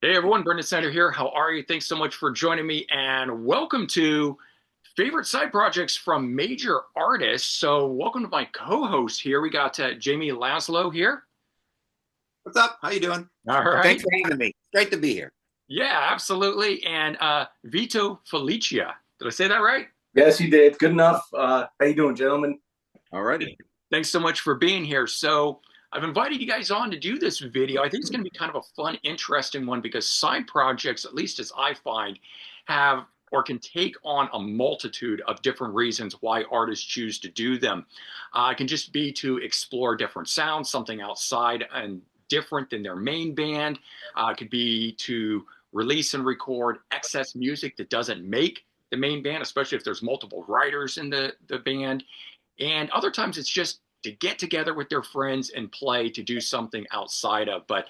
Hey everyone, Brendan Sander here. How are you? Thanks so much for joining me and welcome to Favorite Side Projects from Major Artists. So, welcome to my co-host here. We got Jamie Laszlo here. What's up? How you doing? All right. Thanks for having me. Great to be here. Yeah, absolutely. And Vito Felicia. Did I say that right? Yes, you did. Good enough. How you doing, gentlemen? Alrighty. Thanks so much for being here. So, I've invited you guys on to do this video. I think it's going to be kind of a fun, interesting one because side projects, at least as I find, have or can take on a multitude of different reasons why artists choose to do them. It can just be to explore different sounds, something outside and different than their main band. It could be to release and record excess music that doesn't make the main band, especially if there's multiple writers in the band. And other times it's just to get together with their friends and play to do something outside of. But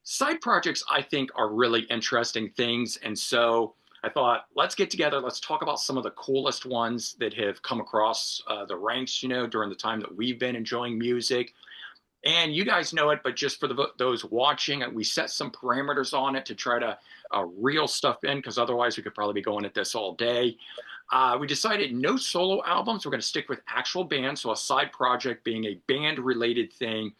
side projects, I think, are really interesting things. And so I thought, let's get together. Let's talk about some of the coolest ones that have come across the ranks, during the time that we've been enjoying music. And you guys know it, but just for those watching, we set some parameters on it to try to reel stuff in because otherwise we could probably be going at this all day. We decided no solo albums. We're going to stick with actual bands, so a side project being a band related thing.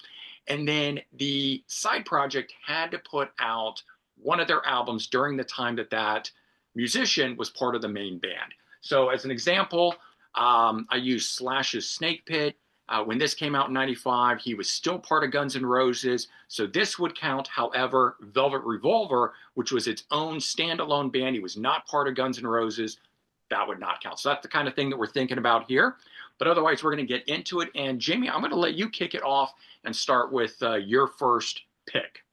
And then the side project had to put out one of their albums during the time that that musician was part of the main band. So, as an example, I used Slash's Snake Pit. When this came out in 95, he was still part of Guns N' Roses. So this would count. However, Velvet Revolver, which was its own standalone band, he was not part of Guns N' Roses. That would not count. So that's the kind of thing that we're thinking about here. But otherwise, we're going to get into it. And Jamie, I'm going to let you kick it off and start with your first pick.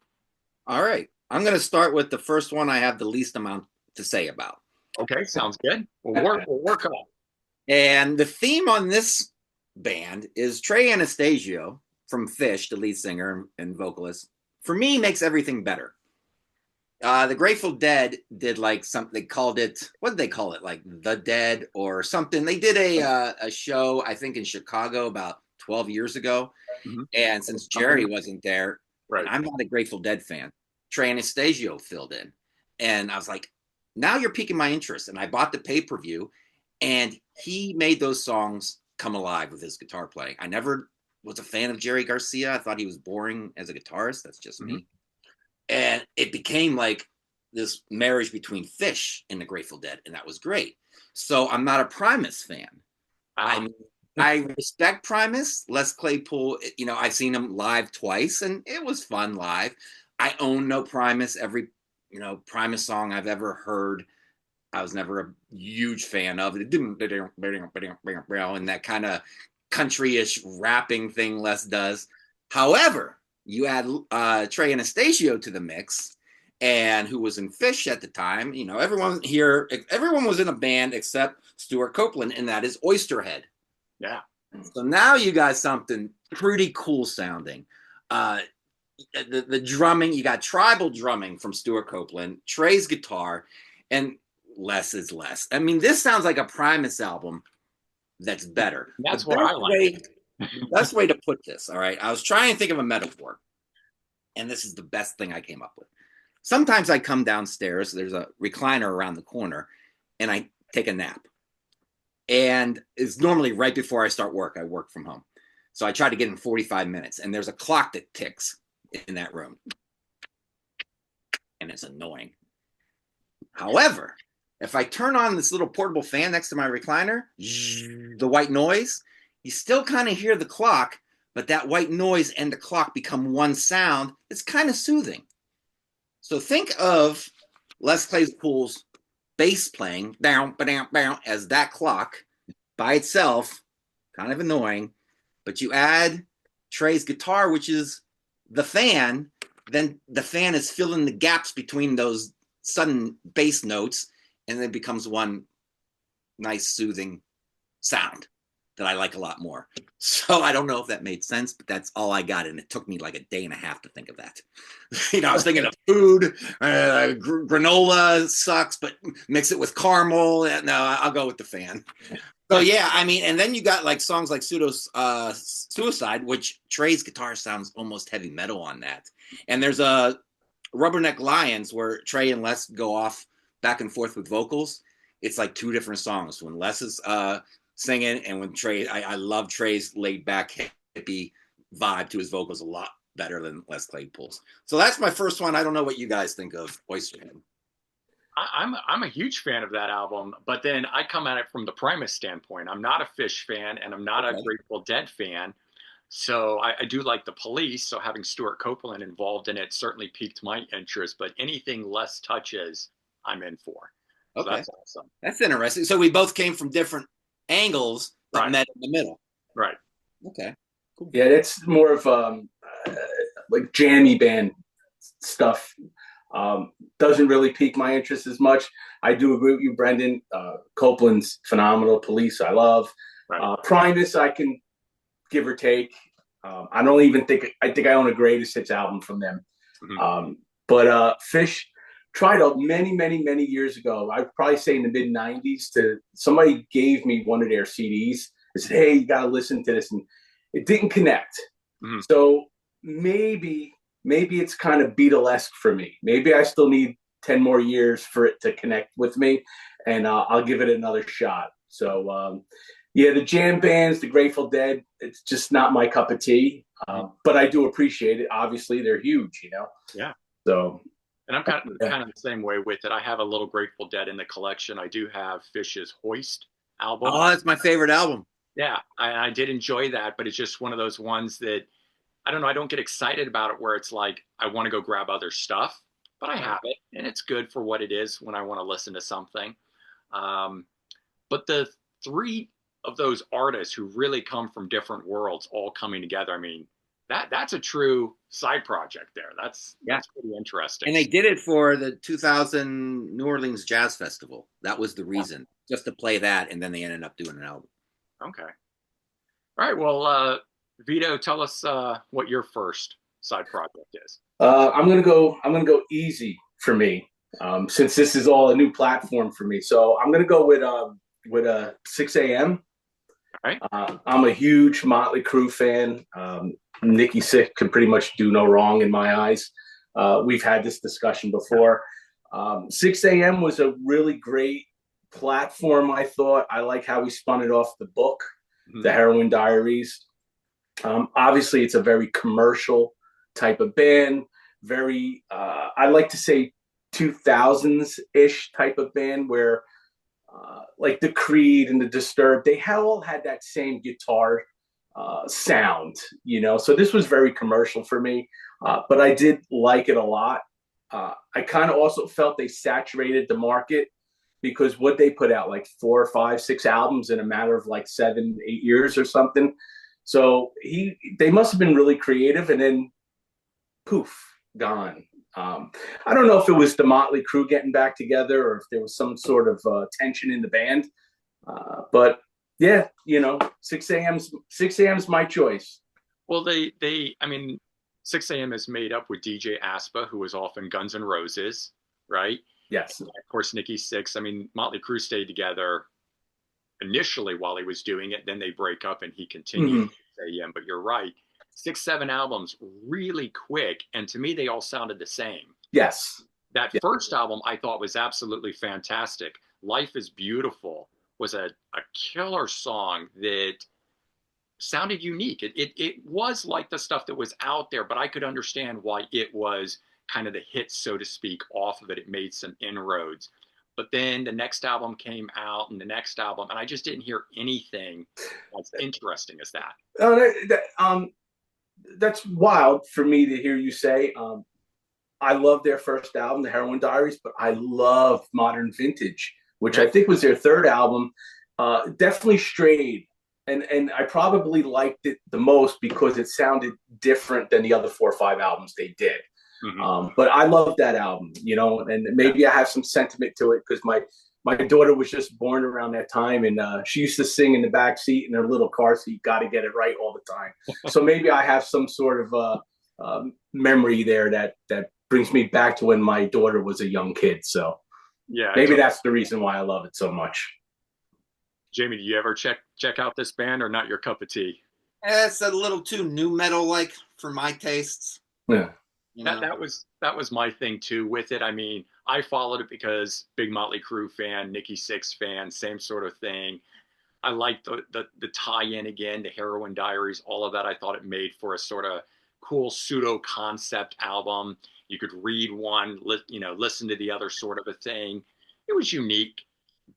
All right. I'm going to start with the first one I have the least amount to say about. Okay, sounds good. We'll work on. And the theme on this band is Trey Anastasio from Fish, the lead singer and vocalist. For me, makes everything better. The Grateful Dead did like something. They called it, what did they call it? Like The Dead or something. They did a show, I think, in Chicago about 12 years ago. Mhm. And since Jerry wasn't there, Right. and I'm not a Grateful Dead fan, Trey Anastasio filled in. And I was like, now you're piquing my interest. And I bought the pay-per-view, and he made those songs come alive with his guitar playing. I never was a fan of Jerry Garcia. I thought he was boring as a guitarist. That's just Mhm. me. And it became like this marriage between Fish and the Grateful Dead, and that was great. So I'm not a Primus fan. Ah, I respect Primus, Les Claypool. I've seen him live twice, and it was fun live. I own no Primus. Every Primus song I've ever heard, I was never a huge fan of it. And that kind of country-ish rapping thing Les does. However, you add Trey Anastasio to the mix, and who was in Fish at the time. Everyone was in a band except Stuart Copeland, and that is Oysterhead. yeah. So now you got something pretty cool sounding. The drumming, you got tribal drumming from Stuart Copeland, Trey's guitar, and less is less. I mean, this sounds like a Primus album that's better. That's what I like. The best way to put this, all right, I was trying to think of a metaphor, and this is the best thing I came up with. Sometimes I come downstairs, there's a recliner around the corner, and I take a nap. And it's normally right before I start work. I work from home. So I try to get in 45 minutes, and there's a clock that ticks in that room. And it's annoying. However, if I turn on this little portable fan next to my recliner, the white noise, you still kind of hear the clock, but that white noise and the clock become one sound. It's kind of soothing. So think of Les Claypool's bass playing down, as that clock by itself, kind of annoying. But you add Trey's guitar, which is the fan, then the fan is filling the gaps between those sudden bass notes, and then it becomes one nice soothing sound that I like a lot more. So I don't know if that made sense, but that's all I got. And it took me like a day and a half to think of that. I was thinking of food, granola sucks, but mix it with caramel. No, I'll go with the fan. So yeah, I mean, and then you got like songs like Suicide, which Trey's guitar sounds almost heavy metal on that. And there's a Rubberneck Lions, where Trey and Les go off back and forth with vocals, it's like two different songs. When Les is singing, and when Trey, I love Trey's laid back hippie vibe to his vocals a lot better than Les Claypool's. So that's my first one. I don't know what you guys think of Oysterhead. I'm a huge fan of that album, but then I come at it from the Primus standpoint. I'm not a Fish fan, and I'm not a Grateful Dead fan. So I do like the Police. So having Stuart Copeland involved in it certainly piqued my interest. But anything Les touches, I'm in for. So Okay, that's awesome. That's interesting. So we both came from different angles, but met in the middle. Right. Okay. Cool. Yeah, that's more of like jammy band stuff. Doesn't really pique my interest as much. I do agree with you, Brendan. Copeland's phenomenal. Police, I love. Right. Primus, I can give or take. I don't even think I own a greatest hits album from them. Mm-hmm. But Fish tried out many years ago. I'd probably say in the mid '90s. Somebody gave me one of their CDs. They said, "Hey, you got to listen to this," and it didn't connect. Mm-hmm. So maybe it's kind of Beatlesque for me. Maybe I still need 10 more years for it to connect with me, and I'll give it another shot. So. Yeah, the jam bands, the Grateful Dead, it's just not my cup of tea. But I do appreciate it. Obviously, they're huge, you know? Yeah. So. And I'm kind of the same way with it. I have a little Grateful Dead in the collection. I do have Fish's Hoist album. Oh, that's my favorite album. Yeah, I did enjoy that, but it's just one of those ones that, I don't know, I don't get excited about it where it's like, I want to go grab other stuff, but I have it, and it's good for what it is when I want to listen to something. But the three of those artists who really come from different worlds all coming together, I mean, that's a true side project there. That's pretty interesting. And they did it for the 2000 New Orleans Jazz Festival. That was the reason, just to play that, and then they ended up doing an album. Okay. All right. Well, Vito, tell us what your first side project is. I'm gonna go easy for me, since this is all a new platform for me. So I'm gonna go with 6 a.m. Right. I'm a huge Motley Crue fan. Nikki Sixx can pretty much do no wrong in my eyes. We've had this discussion before. 6 a.m. was a really great platform, I thought. I like how he spun it off the book, The Heroin Diaries. Obviously, it's a very commercial type of band. Very, I like to say 2000s-ish type of band where like the Creed and the Disturbed, they all had that same guitar sound, you know. So this was very commercial for me, but I did like it a lot. I kind of also felt they saturated the market because what they put out, like 4, 5, 6 albums in a matter of like 7, 8 years or something. So they must have been really creative, and then poof, gone. I don't know if it was the Motley Crue getting back together or if there was some sort of tension in the band. But yeah, you know, 6 a.m.'s my choice. Well, I mean, 6 a.m. is made up with DJ Aspa, who was off in Guns N' Roses, right? Yes. And of course, Nikki Sixx. I mean, Motley Crue stayed together initially while he was doing it. Then they break up and he continued 6 a.m. But you're right. 6, 7 albums really quick, and to me they all sounded the same. Yes. That first album I thought was absolutely fantastic. Life is Beautiful was a killer song that sounded unique. It was like the stuff that was out there, but I could understand why it was kind of the hit, so to speak, off of it. It made some inroads. But then the next album came out, and the next album, and I just didn't hear anything as interesting as that. That's wild for me to hear you say. I love their first album, The Heroin Diaries, but I love Modern Vintage, which I think was their third album. Definitely strayed, and I probably liked it the most because it sounded different than the other 4 or 5 albums they did. But I love that album, you know, and maybe I have some sentiment to it because my daughter was just born around that time, and she used to sing in the back seat in her little car seat, "Got to Get It Right" all the time. So maybe I have some sort of memory there that brings me back to when my daughter was a young kid. So yeah, maybe that's the reason why I love it so much. Jamie, do you ever check out this band, or not your cup of tea? It's a little too new metal like for my tastes. Yeah. That was that was my thing too with it. I mean, I followed it because big Motley Crue fan, Nikki Sixx fan, same sort of thing. I liked the tie-in again, the Heroin Diaries, all of that. I thought it made for a sort of cool pseudo concept album. You could read one, listen to the other, sort of a thing. It was unique,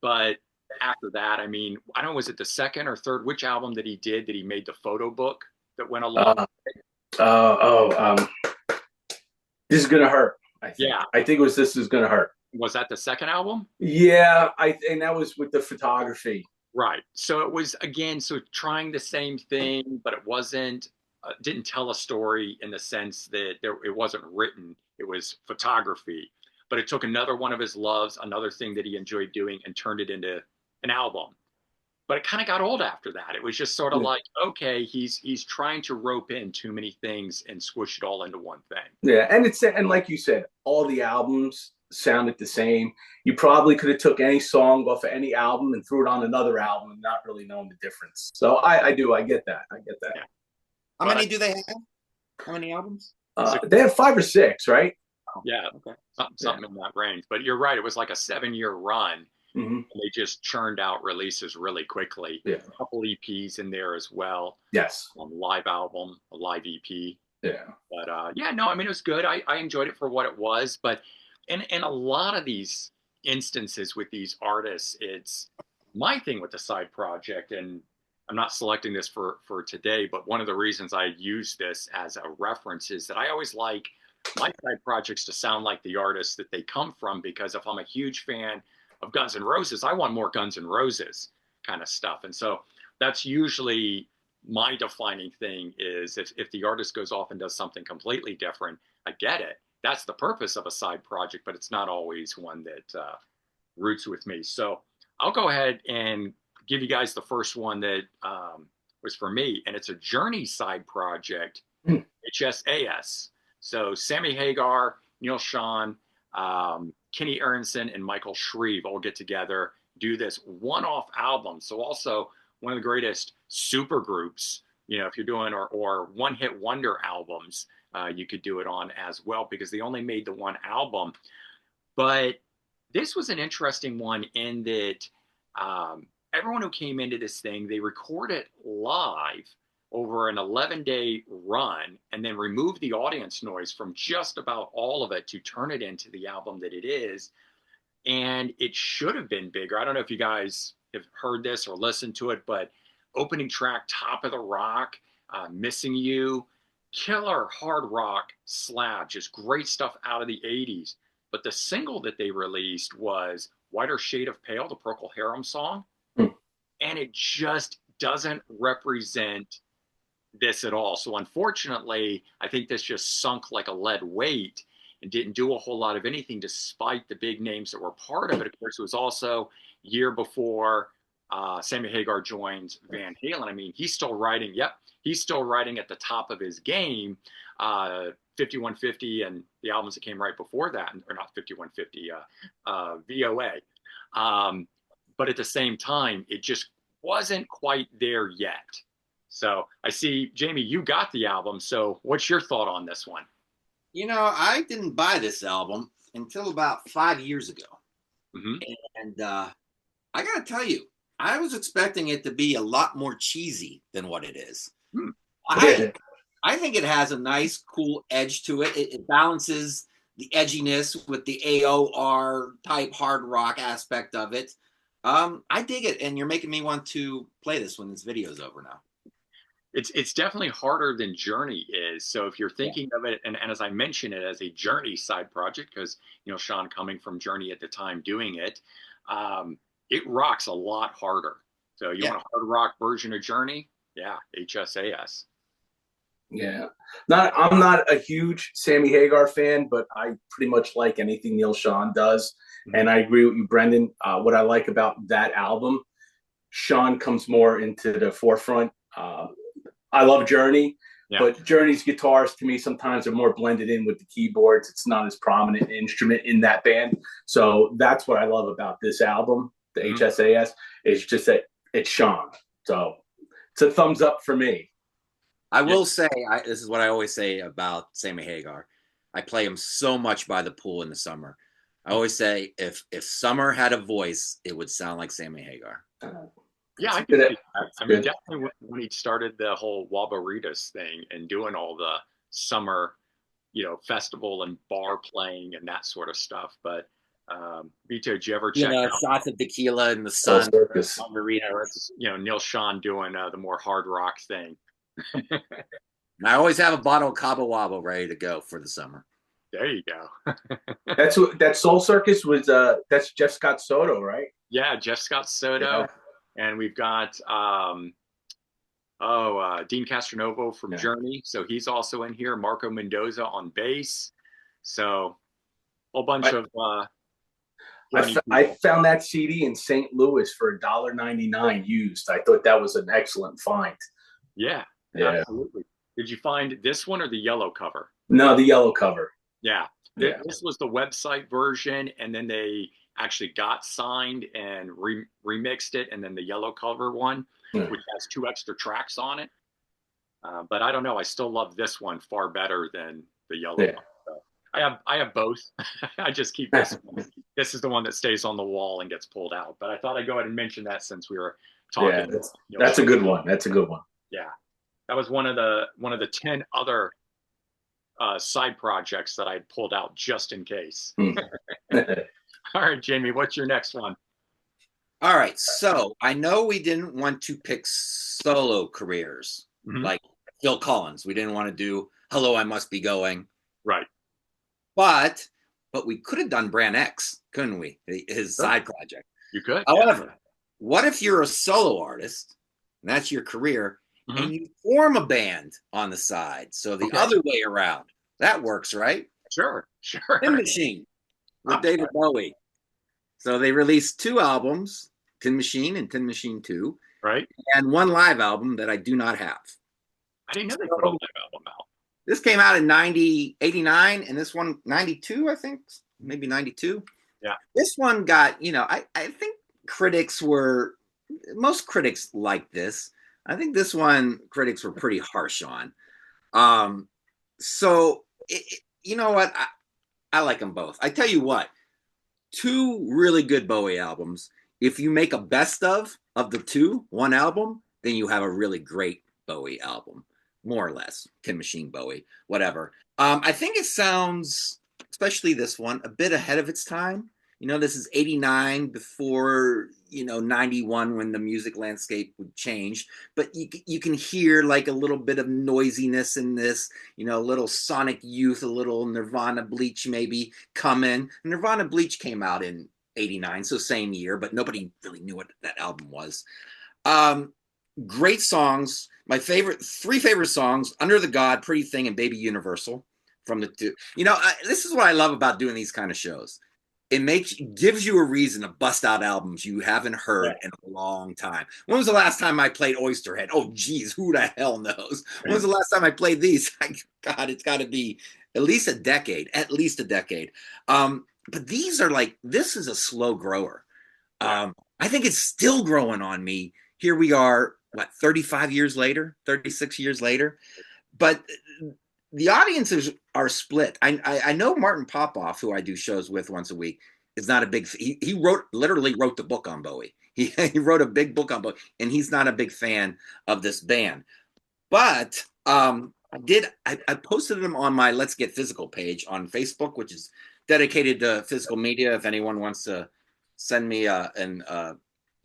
but after that, I mean, I don't know, was it the second or third? Which album that he did that he made the photo book that went along? This is gonna hurt. I think. Yeah. I think it was This Is Gonna Hurt. Was that the second album? Yeah, and that was with the photography. Right. So it was again, so trying the same thing, but it wasn't, didn't tell a story in the sense that it wasn't written. It was photography, but it took another one of his loves, another thing that he enjoyed doing, and turned it into an album. But it kind of got old after that. It was just sort of like, okay, he's trying to rope in too many things and squish it all into one thing. Yeah, and like you said, all the albums sounded the same. You probably could have took any song off of any album and threw it on another album and not really knowing the difference. So I get that. Yeah. How many do they have? How many albums? They have 5 or 6, right? Yeah, okay. Something in that range. But you're right. It was like a 7-year run. Mm-hmm. They just churned out releases really quickly. Yeah. A couple EPs in there as well. Yes. Live album, a live EP. Yeah. But yeah, no, I mean, it was good. I enjoyed it for what it was. But in a lot of these instances with these artists, it's my thing with the side project. And I'm not selecting this for today, but one of the reasons I use this as a reference is that I always like my side projects to sound like the artists that they come from, because if I'm a huge fan of Guns N' Roses, I want more Guns N' Roses kind of stuff. And so that's usually my defining thing, is if the artist goes off and does something completely different, I get it. That's the purpose of a side project, but it's not always one that roots with me. So I'll go ahead and give you guys the first one that was for me, and it's a Journey side project, HSAS. So Sammy Hagar, Neil Schon, Kenny Aronson, and Michael Shreve all get together, do this one-off album. So also one of the greatest super groups, if you're doing, or one-hit wonder albums, you could do it on as well, because they only made the one album. But this was an interesting one in that everyone who came into this thing, they record it live over an 11-day run, and then remove the audience noise from just about all of it to turn it into the album that it is. And it should have been bigger. I don't know if you guys have heard this or listened to it, but opening track, Top of the Rock, Missing You, killer hard rock slab, just great stuff out of the 80s. But the single that they released was Whiter Shade of Pale, the Procol Harum song. And it just doesn't represent this at all. So unfortunately, I think this just sunk like a lead weight and didn't do a whole lot of anything, despite the big names that were part of it. Of course, it was also year before Sammy Hagar joined Van Halen. I mean, he's still writing. Yep, he's still writing at the top of his game. 5150 and the albums that came right before that, or not 5150, VOA. But at the same time, it just wasn't quite there yet. So I see, Jamie, you got the album. So what's your thought on this one? I didn't buy this album until about 5 years ago. Mm-hmm. And I got to tell you, I was expecting it to be a lot more cheesy than what it is. I think it has a nice, cool edge to it. It balances the edginess with the AOR type hard rock aspect of it. I dig it, and you're making me want to play this when this video's over now. It's definitely harder than Journey is. So if you're thinking of it, and as I mentioned it as a Journey side project, because Sean coming from Journey at the time doing it, it rocks a lot harder. So you want a hard rock version of Journey? Yeah, HSAS. Yeah, I'm not a huge Sammy Hagar fan, but I pretty much like anything Neil Schon does. Mm-hmm. And I agree with you, Brendan. What I like about that album, Schon comes more into the forefront. I love Journey, but Journey's guitars to me sometimes are more blended in with the keyboards. It's not as prominent an instrument in that band. So that's what I love about this album, the HSAS, is just that it's Schon. So it's a thumbs up for me. I will say, this is what I always say about Sammy Hagar. I play them so much by the pool in the summer. I always say if Summer had a voice, it would sound like Sammy Hagar. Yeah, I That's can see good. that. That's I mean, good. definitely when he started the whole Wabaritas thing and doing all the summer, festival and bar playing and that sort of stuff. But Vito, did you ever check out? Shots of tequila in the Soul sun, Circus. margaritas. Neil Sean doing the more hard rock thing. And I always have a bottle of Cabo Wabo ready to go for the summer. There you go. That Soul Circus was that's Jeff Scott Soto, right? Yeah, Jeff Scott Soto, Yeah. and we've got Dean Castronovo from Journey, so he's also in here. Marco Mendoza on bass, so a whole bunch of. I found that CD in St. Louis for $1.99 used. I thought that was an excellent find. Yeah, Yeah. absolutely. Did you find this one or the yellow cover? No, the yellow cover. Yeah. Yeah. This was the website version, and then they actually got signed and remixed it, and then the yellow cover one, which has 2 extra tracks on it. But I don't know. I still love this one far better than the yellow one. So I have both. I just keep this one. This is the one that stays on the wall and gets pulled out. But I thought I'd go ahead and mention that since we were talking. Yeah, that's a good one. That's a good one. Yeah, that was one of the 10 other side projects that I pulled out just in case. All right, Jamie, what's your next one? All right, so I know we didn't want to pick solo careers like Phil Collins. We didn't want to do Hello, I Must Be Going. Right. But we could have done Brand X, couldn't we? His side project. You could. However, what if you're a solo artist and that's your career and you form a band on the side? So the other way around. That works, right? Sure. Tin Machine with David Bowie. So they released 2 albums, Tin Machine and Tin Machine 2. Right. And 1 live album that I do not have. I didn't know they put a live album out. This came out in 89, and this one 92, I think, maybe 92. Yeah. This one got, I think most critics like this. I think this one critics were pretty harsh on. So, you know what? I like them both. I tell you what, 2 really good Bowie albums. If you make a best of the 2, 1 album, then you have a really great Bowie album. More or less, Tin Machine, Bowie, whatever. I think it sounds, especially this one, a bit ahead of its time. This is 89 before, 91 when the music landscape would change. But you can hear like a little bit of noisiness in this, a little Sonic Youth, a little Nirvana Bleach maybe come in. Nirvana Bleach came out in 89, so same year, but nobody really knew what that album was. Great songs. My 3 favorite songs: Under the God, Pretty Thing, and Baby Universal from the 2. This is what I love about doing these kind of shows. It gives you a reason to bust out albums you haven't heard in a long time. When was the last time I played Oysterhead? Oh, geez, who the hell knows? When was the last time I played these? God, it's got to be at least a decade. But these are this is a slow grower. I think it's still growing on me. Here we are, 35 years later, 36 years later. But the audiences are split. I know Martin Popoff, who I do shows with once a week, is not a big. He literally wrote the book on Bowie. He wrote a big book on Bowie, and he's not a big fan of this band. But I posted them on my Let's Get Physical page on Facebook, which is dedicated to physical media. If anyone wants to send me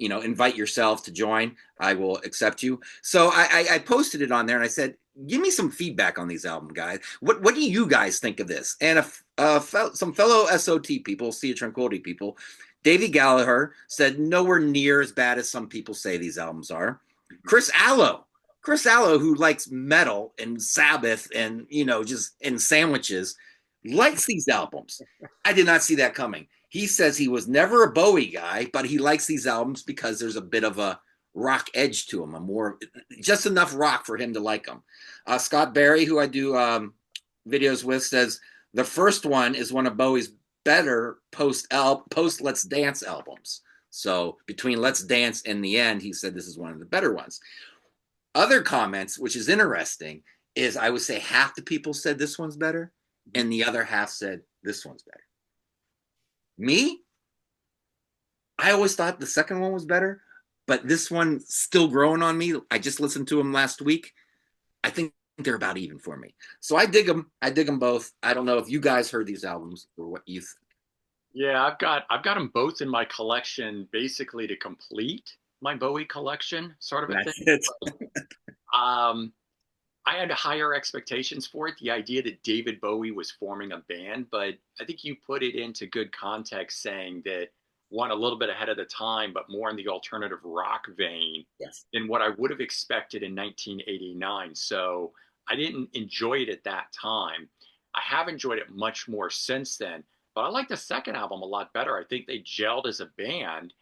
invite yourself to join, I will accept you. So I posted it on there and I said, give me some feedback on these album guys. What do you guys think of this? And some fellow SOT people, Sea of Tranquility people, Davey Gallagher said nowhere near as bad as some people say these albums are. Chris Allo, who likes metal and Sabbath and, just in sandwiches, likes these albums. I did not see that coming. He says he was never a Bowie guy, but he likes these albums because there's a bit of a rock edge to them, just enough rock for him to like them. Scott Barry, who I do videos with, says the first one is one of Bowie's better post Let's Dance albums. So between Let's Dance and The End, he said this is one of the better ones. Other comments, which is interesting, is I would say half the people said this one's better. and the other half said, this one's better. Me, I always thought the second one was better, but this one's still growing on me. I just listened to them last week. I think they're about even for me. So I dig them. I dig them both. I don't know if you guys heard these albums or what you think. Yeah, I've got them both in my collection, basically to complete my Bowie collection, sort of a That's thing. it. Um, I had higher expectations for it, the idea that David Bowie was forming a band, but I think you put it into good context saying that one, a little bit ahead of the time, but more in the alternative rock vein Yes. than what I would have expected in 1989. So I didn't enjoy it at that time. I have enjoyed it much more since then, but I like the second album a lot better. I think they gelled as a band,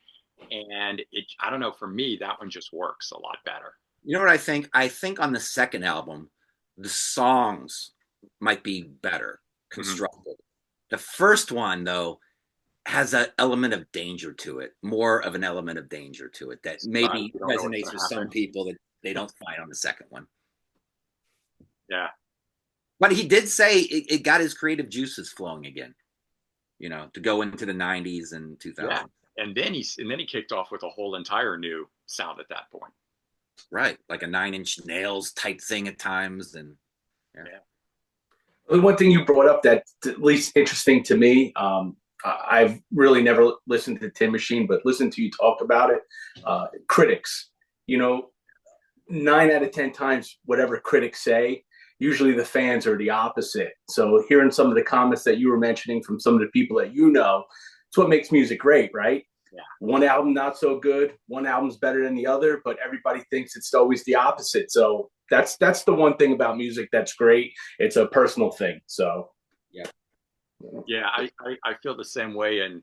and I don't know, for me, that one just works a lot better. You know what I think? I think on the second album, the songs might be better constructed. Mm-hmm. The first one, though, has an element of danger to it, more of an element of danger to it that maybe resonates with some people that they don't find on the second one. Yeah. But he did say it got his creative juices flowing again, you know, to go into the 90s and 2000s. Yeah. And then he kicked off with a whole entire new sound at that point. Right. Like a 9 Inch Nails type thing at times. And yeah. One thing you brought up that's at least interesting to me, I've really never listened to Tin Machine, but listened to you talk about it. Critics, you know, 9 out of 10 times, whatever critics say, usually the fans are the opposite. So hearing some of the comments that you were mentioning from some of the people that you know, it's what makes music great, right? Yeah. One album not so good, one album's better than the other, but everybody thinks it's always the opposite. So that's the one thing about music that's great. It's a personal thing. So yeah, I feel the same way. And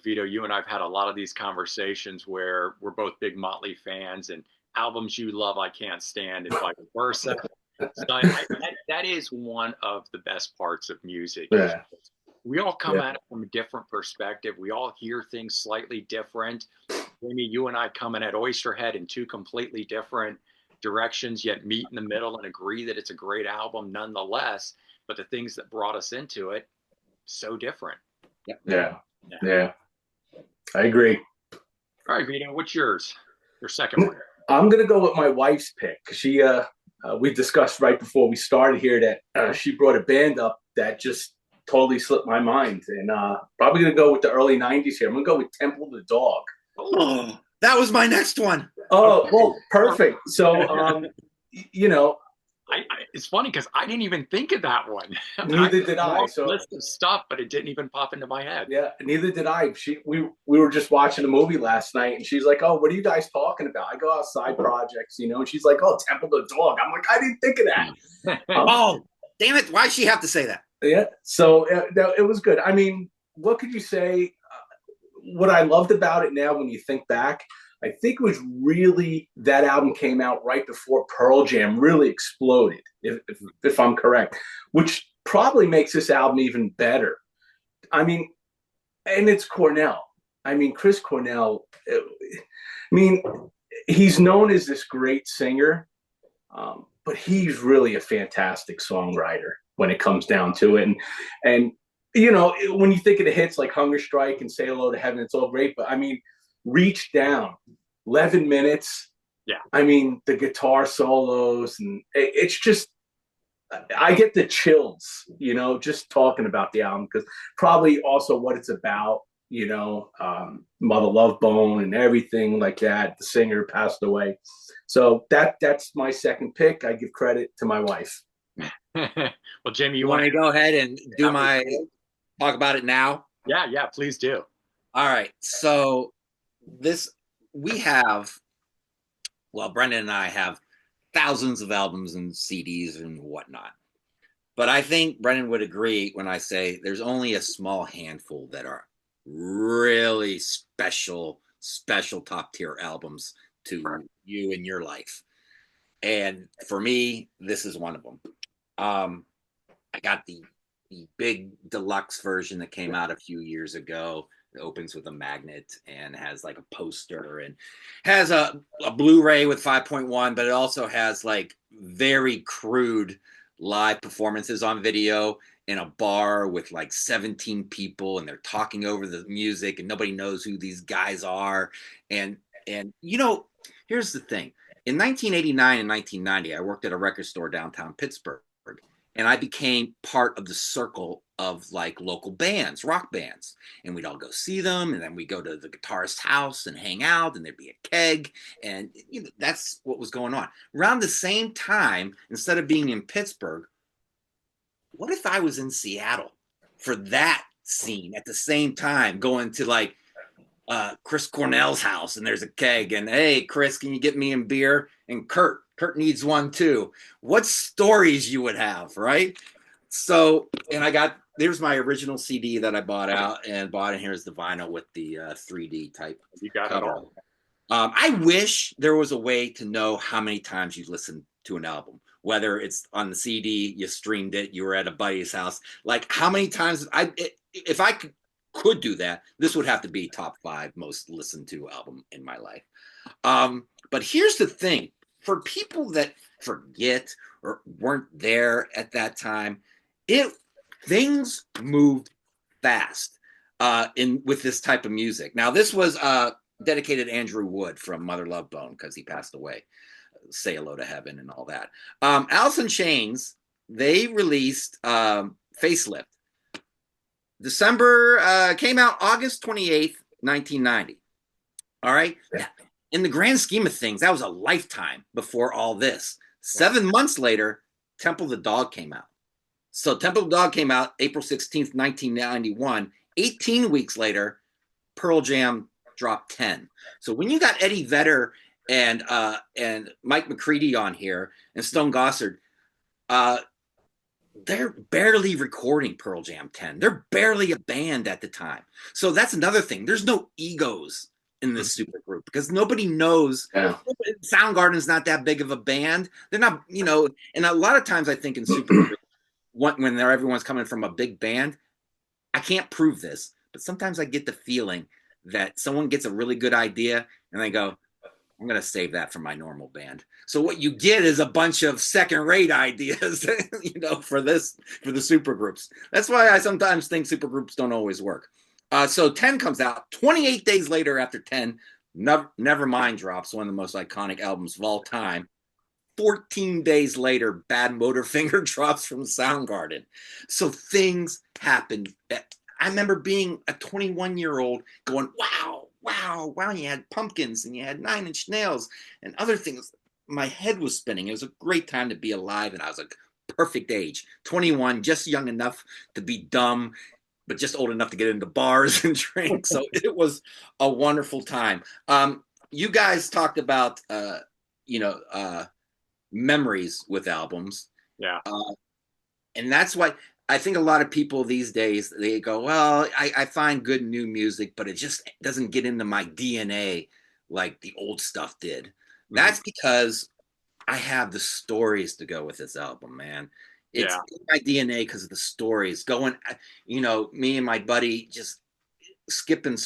Vito, you and I've had a lot of these conversations where we're both big Motley fans, and albums you love I can't stand, and vice versa. So that is one of the best parts of music. Yeah. We all come at it from a different perspective. We all hear things slightly different. Maybe you and I come in at Oysterhead in two completely different directions, yet meet in the middle and agree that it's a great album nonetheless. But the things that brought us into it, so different. Yeah. I agree. All right, Vito, what's yours? Your second one. I'm gonna go with my wife's pick. She we discussed right before we started here that she brought a band up that just totally slipped my mind, and probably gonna go with the early 90s here. I'm gonna go with Temple of the Dog. Oh, that was my next one. Oh, well, perfect. So you know, it's funny because I didn't even think of that one. Neither did I. So list of stuff, but it didn't even pop into my head. Yeah, neither did I. We were just watching a movie last night, and she's like, "Oh, what are you guys talking about?" I go outside projects, you know, and she's like, "Oh, Temple of the Dog." I'm like, I didn't think of that. Oh, damn it! Why'd she have to say that? Yeah. So it was good. I mean, what could you say? What I loved about it now, when you think back, I think it was really that album came out right before Pearl Jam really exploded, if I'm correct, which probably makes this album even better. I mean, and it's Cornell. I mean, Chris Cornell, I mean, he's known as this great singer, but he's really a fantastic songwriter when it comes down to it. And you know, when you think of the hits like Hunger Strike and Say Hello to Heaven, it's all great. But I mean, Reach Down, 11 minutes. Yeah. I mean, the guitar solos, and it's just, I get the chills, you know, just talking about the album, because probably also what it's about, you know, Mother Love Bone and everything like that. The singer passed away. So that's my second pick. I give credit to my wife. Well, Jamie, you want to go ahead and do talk about it now? Yeah, please do. All right. So Brendan and I have thousands of albums and CDs and whatnot. But I think Brendan would agree when I say there's only a small handful that are really special top tier albums to you in your life. And for me, this is one of them. I got the big deluxe version that came out a few years ago. It opens with a magnet and has like a poster and has a Blu-ray with 5.1, but it also has like very crude live performances on video in a bar with like 17 people and they're talking over the music and nobody knows who these guys are. And here's the thing. In 1989 and 1990, I worked at a record store downtown Pittsburgh, and I became part of the circle of like local bands, rock bands. And we'd all go see them, and then we go to the guitarist's house and hang out, and there'd be a keg, and that's what was going on. Around the same time, instead of being in Pittsburgh, what if I was in Seattle for that scene at the same time, going to like Chris Cornell's house and there's a keg and hey, Chris, can you get me a beer? And Kurt needs one too. What stories you would have, right? So, and there's my original CD that I bought and here's the vinyl with the 3D type. You got cover. It all. I wish there was a way to know how many times you listened to an album, whether it's on the CD, you streamed it, you were at a buddy's house. Like how many times if I could do that, this would have to be top 5 most listened to album in my life. But here's the thing, for people that forget or weren't there at that time, things moved fast with this type of music. Now, this was dedicated to Andrew Wood from Mother Love Bone because he passed away. Say Hello to Heaven and all that. Alice in Chains, they released Facelift. December, came out August 28th, 1990. All right. Yeah. In the grand scheme of things, that was a lifetime before all this. 7 months later, Temple of the Dog came out. So Temple of the Dog came out April 16th, 1991. 18 weeks later, Pearl Jam dropped 10. So when you got Eddie Vedder and Mike McCready on here and Stone Gossard, they're barely recording Pearl Jam 10. They're barely a band at the time. So that's another thing. There's no egos in this super group because nobody knows. Yeah. Soundgarden's not that big of a band. They're not, and a lot of times I think in super groups, when everyone's coming from a big band, I can't prove this, but sometimes I get the feeling that someone gets a really good idea and they go, I'm going to save that for my normal band. So what you get is a bunch of second-rate ideas, for the super groups. That's why I sometimes think super groups don't always work. So 10 comes out 28 days later after 10. Nevermind drops, one of the most iconic albums of all time. 14 days later, Bad Motorfinger drops from Soundgarden. So things happened. I remember being a 21-year-old going, wow, you had Pumpkins and you had Nine Inch Nails and other things. My head was spinning. It was a great time to be alive, and I was a perfect age. 21, just young enough to be dumb, but just old enough to get into bars and drink. So it was a wonderful time. You guys talked about, memories with albums. Yeah. And that's why I think a lot of people these days, they go, well, I find good new music, but it just doesn't get into my DNA like the old stuff did. Mm-hmm. That's because I have the stories to go with this album, man. It's in my DNA because of the stories. Going, me and my buddy just skipping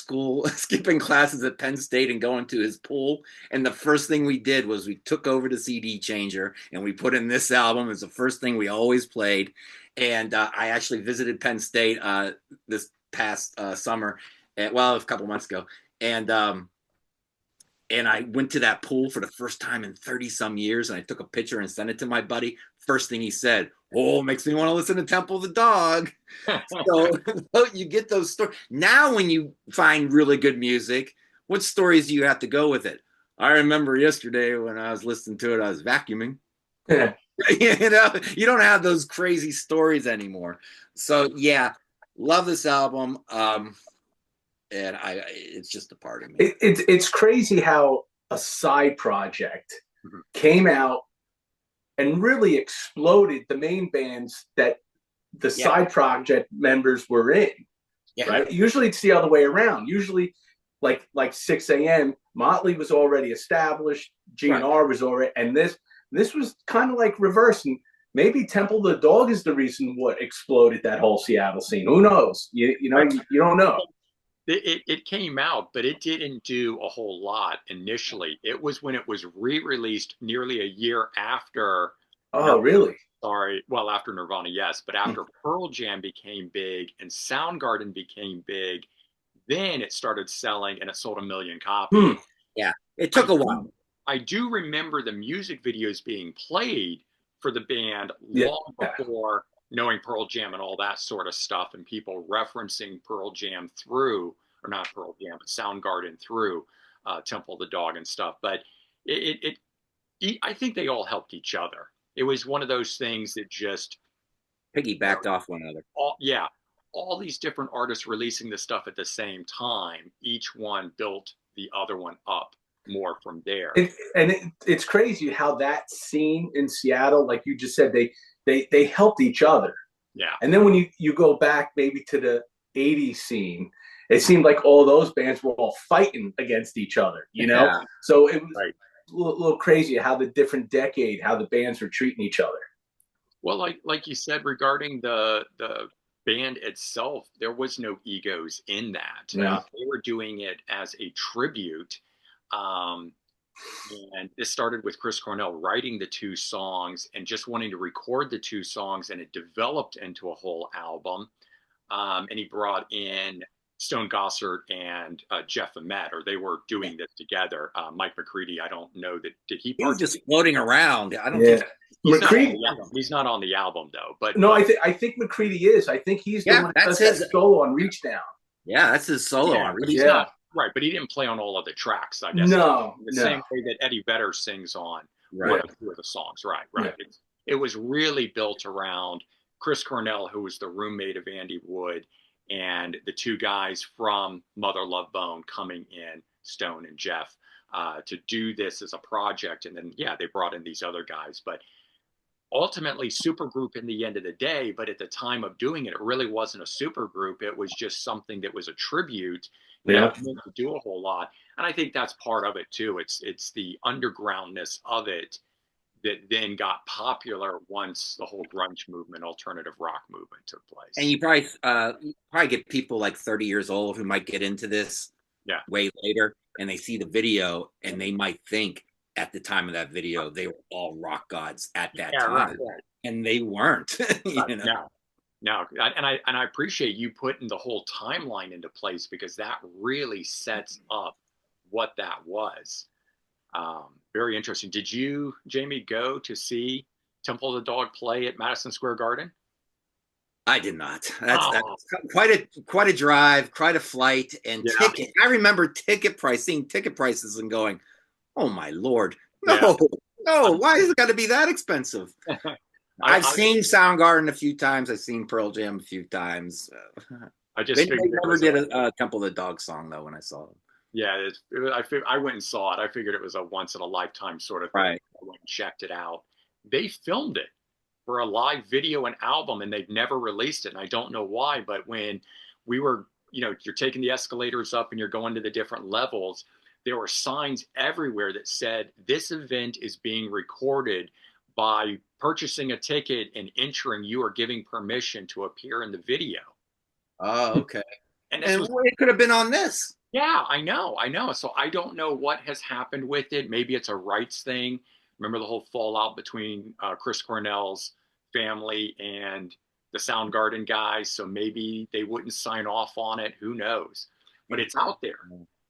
classes at Penn State and going to his pool. And the first thing we did was we took over the CD changer and we put in this album. It's the first thing we always played. And I actually visited Penn State this past summer, a couple months ago. And I went to that pool for the first time in 30 some years. And I took a picture and sent it to my buddy. First thing he said, "Oh, makes me want to listen to Temple of the Dog." So you get those stories. Now when you find really good music, what stories do you have to go with it? I remember yesterday when I was listening to it, I was vacuuming. Yeah. You don't have those crazy stories anymore. So yeah, love this album. And it's just a part of me. It's crazy how a side project came out and really exploded the main bands that the side project members were in. Yeah. Right? Usually it's the other way around. Usually like Sixx AM, Motley was already established, GNR was already, and this was kind of like reverse. And maybe Temple of the Dog is the reason what exploded that whole Seattle scene. Who knows? You don't know. It came out, but it didn't do a whole lot initially. It was when it was re-released nearly a year after Oh, No, really? sorry. Well, after Nirvana, yes, but after Pearl Jam became big and Soundgarden became big, then it started selling and it sold 1 million copies. Hmm. Yeah, it I took a while. do, I do remember the music videos being played for the band Yeah. long before knowing Pearl Jam and all that sort of stuff, and people referencing Pearl Jam through, or not Pearl Jam, but Soundgarden through Temple of the Dog and stuff. But I think they all helped each other. It was one of those things that just, Piggybacked off one another. yeah, all these different artists releasing the stuff at the same time, each one built the other one up more from there. It's crazy how that scene in Seattle, like you just said, they helped each other. Yeah. And then when you go back maybe to the '80s scene, it seemed like all those bands were all fighting against each other, you know? Yeah. So it was Right. a little crazy how the different decade, how the bands were treating each other. Well, like you said regarding the band itself, there was no egos in that. Yeah. They were doing it as a tribute. Um, and this started with Chris Cornell writing the two songs and just wanting to record the two songs, and it developed into a whole album. And he brought in Stone Gossard and Jeff Ament, or they were doing this together. Mike McCready, I don't know that did he. He was just floating around. I don't Yeah. think McCready. He's not on the album though. But No, I think McCready is. I think he's the Yeah, one that's that does his- that solo on Reach Down. Yeah, that's his solo. yeah, on but he's Yeah. not right. But he didn't play on all of the tracks. I guess No, the no. same way that Eddie Vedder sings on one Right. or two of the songs. Right. It was really built around Chris Cornell, who was the roommate of Andy Wood, and the two guys from Mother Love Bone coming in, Stone and Jeff, to do this as a project. And then, yeah, they brought in these other guys. But ultimately, supergroup in the end of the day. But at the time of doing it, it really wasn't a supergroup. It was just something that was a tribute. Yeah. Meant to do a whole lot. And I think that's part of it, too. It's the undergroundness of it that then got popular once the whole grunge movement, alternative rock movement took place. And you probably get people like 30 years old who might get into this way later, and they see the video and they might think at the time of that video they were all rock gods at that time, right. And they weren't. You know? No, and I appreciate you putting the whole timeline into place, because that really sets up what that was. Very interesting. Did you, Jamie, go to see Temple of the Dog play at Madison Square Garden? I did not. That's quite a drive, quite a flight, and ticket. I remember seeing ticket prices and going, "Oh my Lord, no! Why is it got to be that expensive?" I've seen Soundgarden a few times. I've seen Pearl Jam a few times. I just they never did a Temple of the Dog song though when I saw them. Yeah, I went and saw it. I figured it was a once in a lifetime sort of thing. Right. I went and checked it out. They filmed it for a live video and album, and they've never released it. And I don't know why, but when we were, you're taking the escalators up and you're going to the different levels, there were signs everywhere that said this event is being recorded. By purchasing a ticket and entering, you are giving permission to appear in the video. Oh, okay. And it could have been on this. Yeah, I know. So I don't know what has happened with it. Maybe it's a rights thing. Remember the whole fallout between Chris Cornell's family and the Soundgarden guys. So maybe they wouldn't sign off on it. Who knows? But it's out there.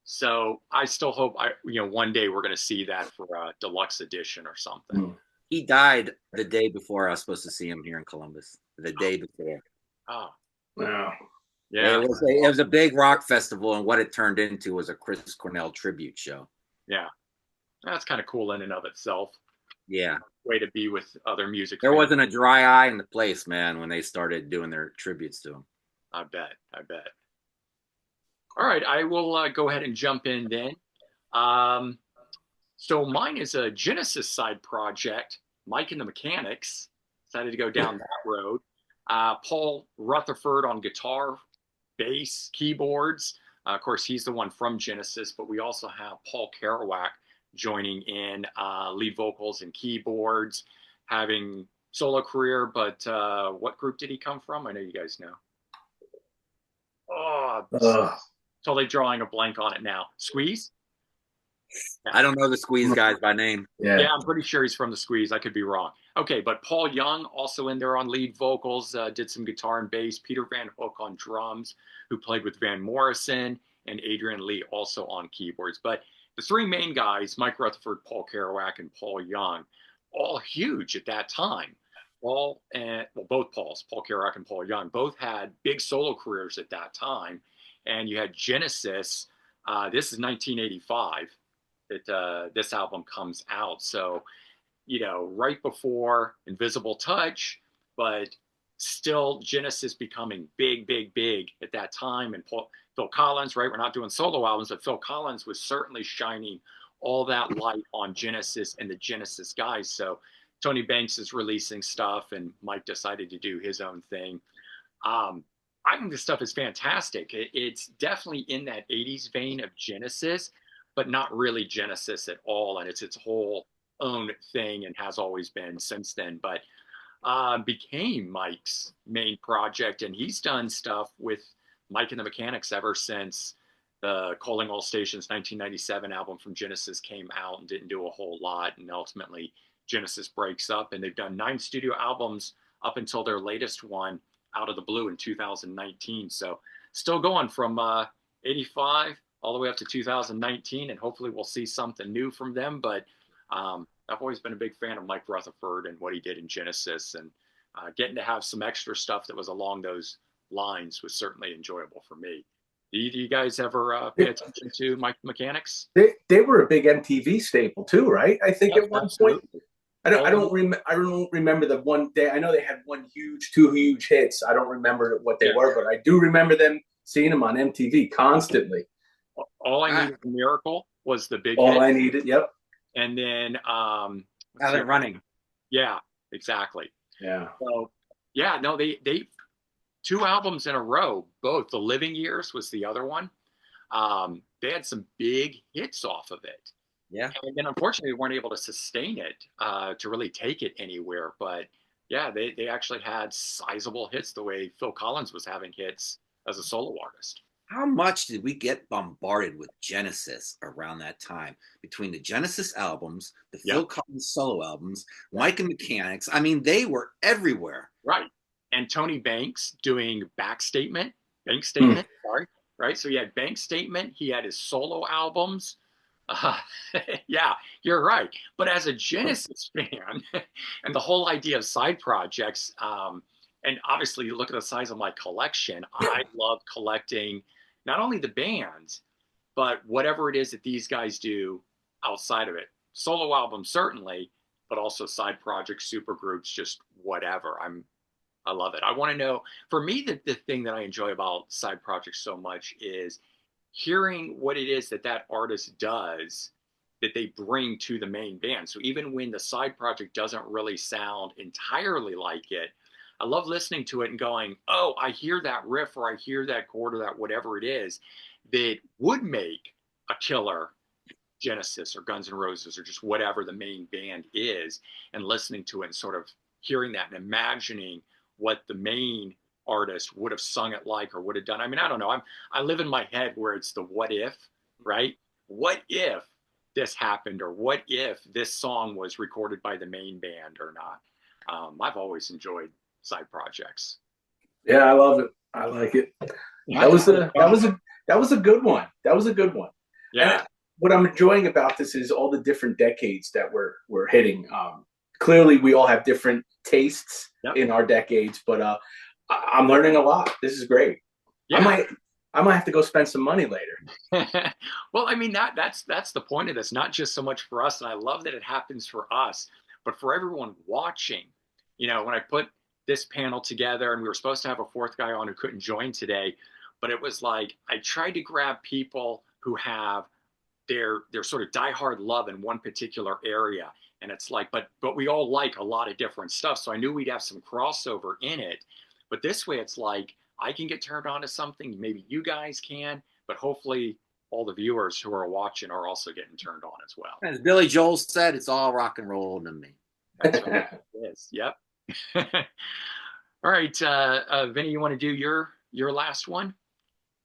So I still hope one day we're going to see that for a deluxe edition or something. He died the day before I was supposed to see him here in Columbus. The day before. Oh, wow. Yeah, it was a big rock festival, and what it turned into was a Chris Cornell tribute show. Yeah, that's kind of cool in and of itself. Yeah, way to be with other music. There wasn't a dry eye in the place, man, when they started doing their tributes to him. I bet. All right, I will go ahead and jump in then. So mine is a Genesis side project. Mike and the Mechanics decided to go down that road. Paul Rutherford on guitar, bass, keyboards. Of course, he's the one from Genesis, but we also have Paul Kerouac joining in lead vocals and keyboards, having solo career. But what group did he come from? I know you guys know. Totally drawing a blank on it now. Squeeze? Yeah. I don't know the Squeeze guys by name. Yeah, I'm pretty sure he's from the Squeeze. I could be wrong. Okay, but Paul Young also in there on lead vocals, did some guitar and bass. Peter Van Hook on drums, who played with Van Morrison, and Adrian Lee also on keyboards. But the three main guys, Mike Rutherford, Paul Kerouac, and Paul Young, all huge at that time. Both Pauls, Paul Kerouac and Paul Young, both had big solo careers at that time. And you had Genesis. This is 1985 that this album comes out. So, right before Invisible Touch, but still Genesis becoming big, big, big at that time. And Phil Collins, right? We're not doing solo albums, but Phil Collins was certainly shining all that light on Genesis and the Genesis guys. So Tony Banks is releasing stuff, and Mike decided to do his own thing. I think this stuff is fantastic. It's definitely in that 80s vein of Genesis, but not really Genesis at all. And it's its whole own thing and has always been since then. But became Mike's main project. And he's done stuff with Mike and the Mechanics ever since the Calling All Stations 1997 album from Genesis came out and didn't do a whole lot. And ultimately, Genesis breaks up. And they've done 9 studio albums up until their latest one, Out of the Blue, in 2019. So still going from 85 all the way up to 2019, and hopefully we'll see something new from them. But I've always been a big fan of Mike Rutherford and what he did in Genesis, and getting to have some extra stuff that was along those lines was certainly enjoyable for me. Do you guys ever pay attention to Mike Mechanics? They were a big MTV staple too, right? I think Yep, at one absolutely. point. I don't remember the one day. I know they had two huge hits. I don't remember what they were, but I do remember them seeing them on MTV constantly. All I Needed a Miracle was the big All hit. I Needed, yep. And then Running. Yeah, exactly. Yeah. So yeah, no, they 2 albums in a row, both. The Living Years was the other one. They had some big hits off of it. Yeah. And then unfortunately, we weren't able to sustain it to really take it anywhere. But yeah, they actually had sizable hits the way Phil Collins was having hits as a solo artist. How much did we get bombarded with Genesis around that time? Between the Genesis albums, the Phil Collins solo albums, Mike and Mechanics. I mean, they were everywhere. Right. And Tony Banks doing Bank Statement, sorry. Right. So he had Bank Statement. He had his solo albums. Yeah, you're right. But as a Genesis fan, and the whole idea of side projects, and obviously you look at the size of my collection, I love collecting not only the bands, but whatever it is that these guys do outside of it. Solo albums, certainly, but also side projects, super groups, just whatever. I love it. I want to know, for me, the thing that I enjoy about side projects so much is hearing what it is that artist does that they bring to the main band. So even when the side project doesn't really sound entirely like it, I love listening to it and going, oh, I hear that riff, or I hear that chord, or that whatever it is that would make a killer Genesis or Guns N' Roses or just whatever the main band is, and listening to it and sort of hearing that and imagining what the main artist would have sung it like or would have done. I mean, I don't know. I live in my head where it's the what if, right? What if this happened, or what if this song was recorded by the main band or not? I've always enjoyed side projects. Yeah, I love it. I like it. That was a good one. That was a good one. Yeah. And what I'm enjoying about this is all the different decades that we're hitting. Clearly, we all have different tastes in our decades, but I'm learning a lot. This is great. Yeah. I might have to go spend some money later. Well, I mean, that's the point of this. Not just so much for us, and I love that it happens for us, but for everyone watching. When I put this panel together, and we were supposed to have a 4th guy on who couldn't join today, but it was like I tried to grab people who have their sort of diehard love in one particular area, and it's like, but we all like a lot of different stuff, so I knew we'd have some crossover in it. But this way, it's like I can get turned on to something, maybe you guys can, but hopefully all the viewers who are watching are also getting turned on as well. As Billy Joel said, it's all rock and roll to me. That's right. It is. Yep. All right, Vinny, you want to do your last one?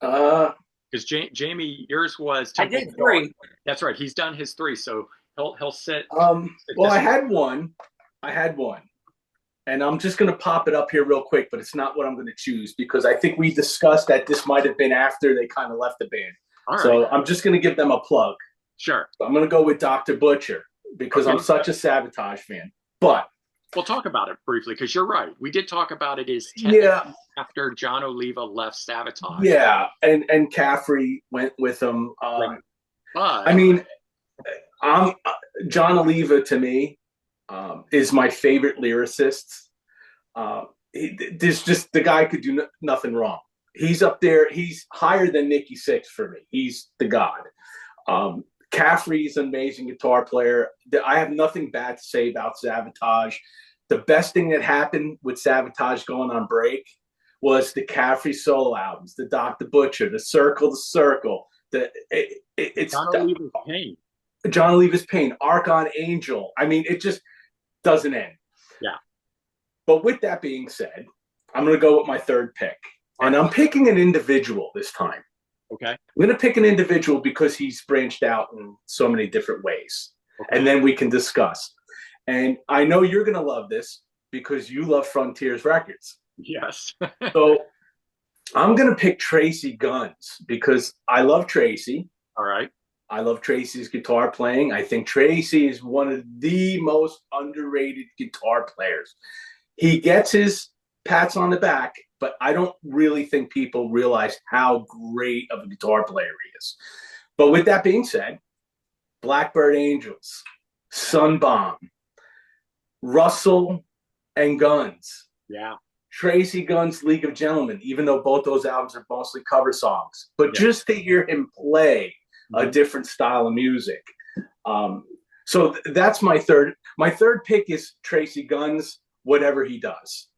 Because Jamie, yours was. I did 3. That's right. He's done his 3, so he'll sit. Well, I had one, I had one. And I'm just going to pop it up here real quick, but it's not what I'm going to choose because I think we discussed that this might have been after they kind of left the band. All so right. I'm just going to give them a plug. Sure. I'm going to go with Dr. Butcher because I'm such a Sabotage fan. But we'll talk about it briefly because you're right. We did talk about it as after John Oliva left Sabotage. Yeah, and Caffrey went with him. Right. But I mean, John Oliva to me is my favorite lyricist. There's just the guy could do nothing wrong. He's up there. He's higher than Nikki Sixx for me. He's the god. Caffrey's an amazing guitar player. I have nothing bad to say about Sabotage. The best thing that happened with Sabotage going on break was the Caffrey solo albums, the Dr. Butcher, the Circle, it's John Oliva's Pain. John Oliva's Pain, Archon Angel. I mean, it just doesn't end. Yeah. But with that being said, I'm going to go with my third pick. And I'm picking an individual this time. Okay. I'm going to pick an individual because he's branched out in so many different ways. Okay. And then we can discuss. And I know you're going to love this because you love Frontiers Records. Yes. So I'm going to pick Tracy Guns because I love Tracy. All right. I love Tracy's guitar playing. I think Tracy is one of the most underrated guitar players. He gets his pats on the back, but I don't really think people realize how great of a guitar player he is. But with that being said, Blackbird Angels, Sunbomb, Russell and Guns. Yeah. Tracy Guns, League of Gentlemen, even though both those albums are mostly cover songs. But just to hear him play a different style of music. So that's my third. My third pick is Tracy Guns, whatever he does.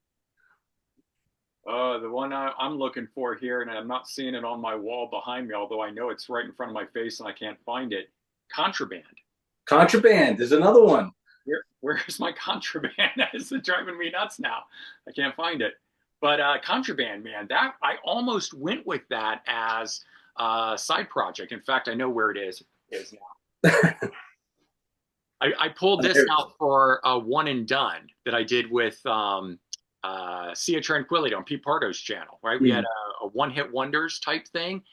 The one I'm looking for here, and I'm not seeing it on my wall behind me, although I know it's right in front of my face and I can't find it. Contraband. Contraband is another one. Where's my Contraband? That is driving me nuts now. I can't find it. But Contraband, man, that I almost went with that as a side project. In fact, I know where it is now. I pulled this out for a one and done that I did with Sia Tranquility on Pete Pardo's channel, right? We had a one-hit wonders type thing,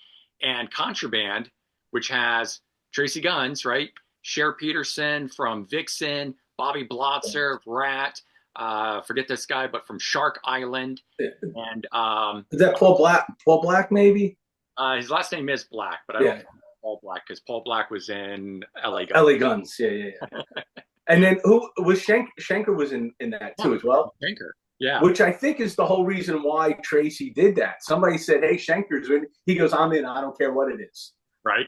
and Contraband, which has Tracy Guns, right? Cher Peterson from Vixen, Bobby Blotzer, Rat, forget this guy, but from Shark Island. And is that Paul Black? Paul Black, maybe? His last name is Black, but I don't know Paul Black because Paul Black was in LA Guns. LA Guns, yeah. And then who was Schenker was in that too as well? Schenker, yeah. Which I think is the whole reason why Tracy did that. Somebody said, "Hey, Schenker's in." He goes, "I'm in. I don't care what it is." Right.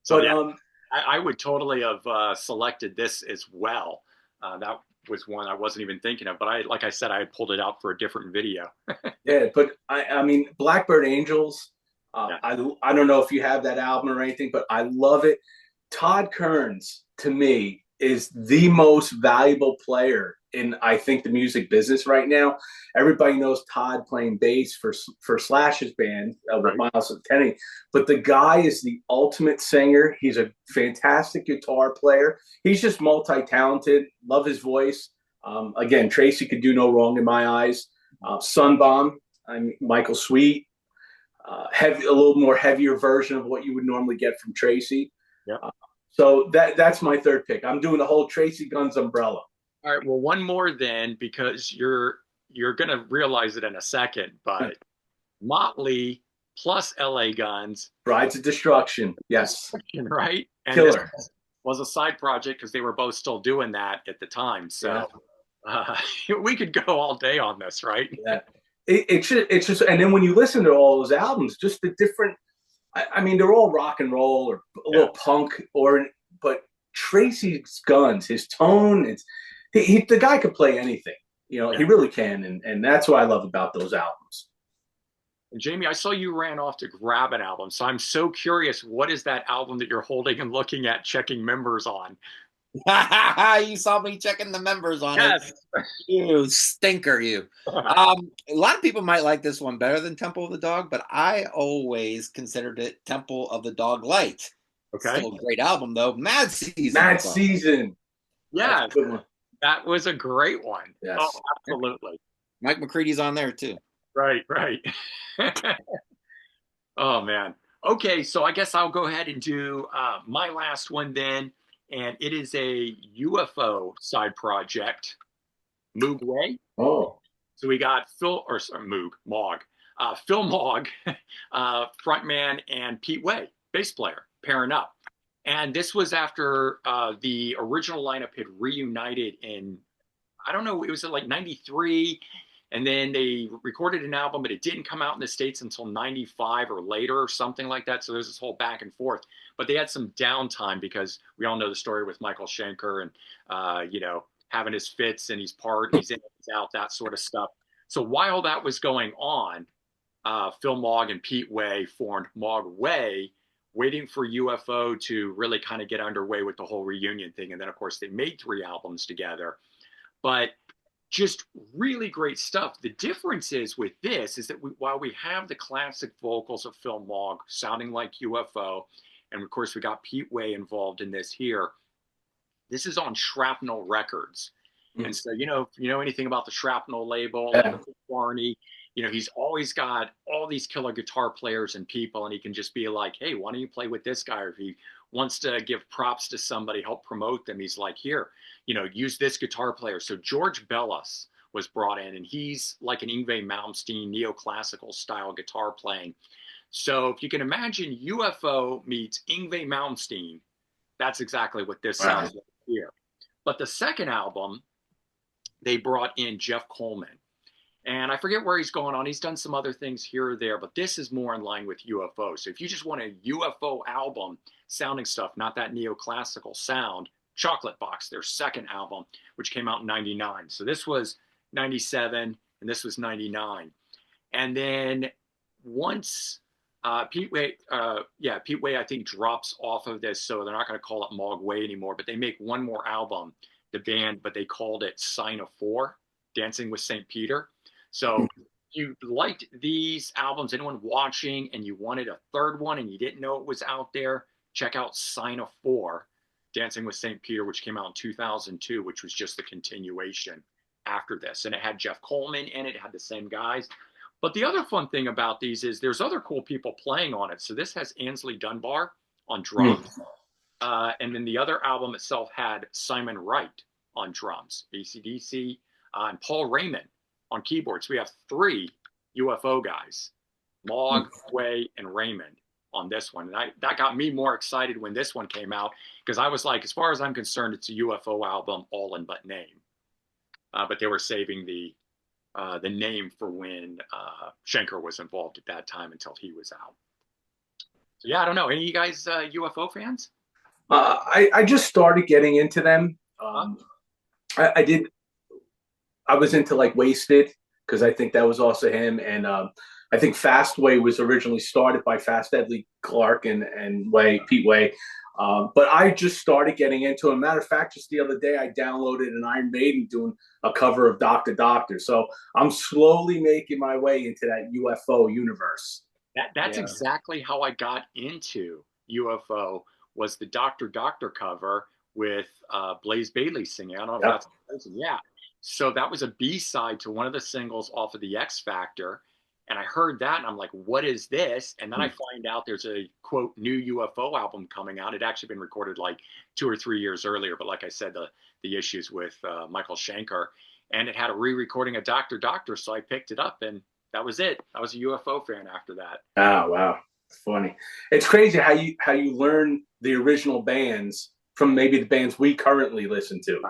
So I would totally have selected this as well. That was one I wasn't even thinking of, but like I said, I had pulled it out for a different video. Yeah, but I mean, Blackbird Angels. I don't know if you have that album or anything, but I love it. Todd Kearns, to me, is the most valuable player in, I think, the music business right now. Everybody knows Todd playing bass for Slash's band with Miles of Tenny, but the guy is the ultimate singer. He's a fantastic guitar player. He's just multi-talented. Love his voice. Again, Tracy could do no wrong in my eyes. Sunbomb, Michael Sweet. A little more heavier version of what you would normally get from Tracy. Yeah. So that's my third pick. I'm doing the whole Tracy Guns umbrella. All right. Well, one more then, because you're gonna realize it in a second, but Motley plus LA Guns. Brides of Destruction. Yes. Right. And Killer. This was a side project because they were both still doing that at the time. So we could go all day on this, right? Yeah. It's just, and then when you listen to all those albums, just the different, I mean, they're all rock and roll or a little punk, but Tracy's Guns, his tone, the guy could play anything, he really can. And that's what I love about those albums. And Jamie, I saw you ran off to grab an album. So I'm so curious, what is that album that you're holding and looking at, checking members on? You saw me checking the members on it. You stinker, you. A lot of people might like this one better than Temple of the Dog, but I always considered it Temple of the Dog Light. Okay. Still a great album, though. Mad Season. Mad Season. Yeah. Good one. That was a great one. Oh, Yes. absolutely. Mike McCready's on there too. Right, right. Oh man. Okay, so I guess I'll go ahead and do my last one then, and it is a UFO side project, Moog Way. Oh. So we got Phil, or sorry, Moog, Mog, Phil Mog, frontman, and Pete Way, bass player, pairing up. And this was after the original lineup had reunited in, I don't know, it was like 93. And then they recorded an album, but it didn't come out in the States until 95 or later or something like that. So there's this whole back and forth. But they had some downtime because we all know the story with Michael Schenker and, having his fits and he's in, he's out, that sort of stuff. So while that was going on, Phil Mogg and Pete Way formed Mog Way, waiting for UFO to really kind of get underway with the whole reunion thing. And then, of course, they made 3 albums together. But just really great stuff. The difference is with this is that while we have the classic vocals of Phil Mogg sounding like UFO, and of course we got Pete Way involved in this here, this is on Shrapnel Records. And so, if you know anything about the Shrapnel label and Barney, he's always got all these killer guitar players and people, and he can just be like, hey, why don't you play with this guy? Or if he wants to give props to somebody, help promote them, he's like, here, use this guitar player. So George Bellis was brought in, and he's like an Yngwie Malmsteen neoclassical style guitar playing. So if you can imagine UFO meets Yngwie Malmsteen, that's exactly what this sounds like here. But the second album, they brought in Jeff Coleman. And I forget where he's going on. He's done some other things here or there, but this is more in line with UFO. So if you just want a UFO album sounding stuff, not that neoclassical sound, Chocolate Box, their second album, which came out in 99. So this was 97 and this was 99. And then once Pete Way, I think drops off of this, so they're not going to call it Mog Way anymore, but they make one more album, the band, but they called it Sign of Four, Dancing with St. Peter. So if you liked these albums, anyone watching, and you wanted a third one and you didn't know it was out there, check out Sign of Four, Dancing with St. Peter, which came out in 2002, which was just the continuation after this. And it had Jeff Coleman in it, had the same guys. But the other fun thing about these is there's other cool people playing on it. So this has Ansley Dunbar on drums. And then the other album itself had Simon Wright on drums, AC/DC, and Paul Raymond on keyboards. We have 3 UFO guys, Mog, Way, and Raymond on this one. And that got me more excited when this one came out, because I was like, as far as I'm concerned, it's a UFO album all in but name. But they were saving the name for when Schenker was involved at that time until he was out. So yeah, I don't know. Any of you guys UFO fans? I just started getting into them. I was into like Wasted, because I think that was also him. And I think Fastway was originally started by Fast Edley Clark and Pete Way. But I just started getting into it. Matter of fact, just the other day, I downloaded an Iron Maiden doing a cover of Doctor Doctor. So I'm slowly making my way into that UFO universe. That's exactly how I got into UFO, was the Doctor Doctor cover with Blaze Bayley singing. I don't know if that's So that was a B-side to one of the singles off of the X Factor. And I heard that and I'm like, what is this? And then I find out there's a, quote, new UFO album coming out. It actually been recorded like 2 or 3 years earlier. But like I said, the issues with Michael Schenker. And it had a re-recording of Doctor Doctor. So I picked it up and that was it. I was a UFO fan after that. Oh, wow. It's funny. It's crazy how you learn the original bands from maybe the bands we currently listen to.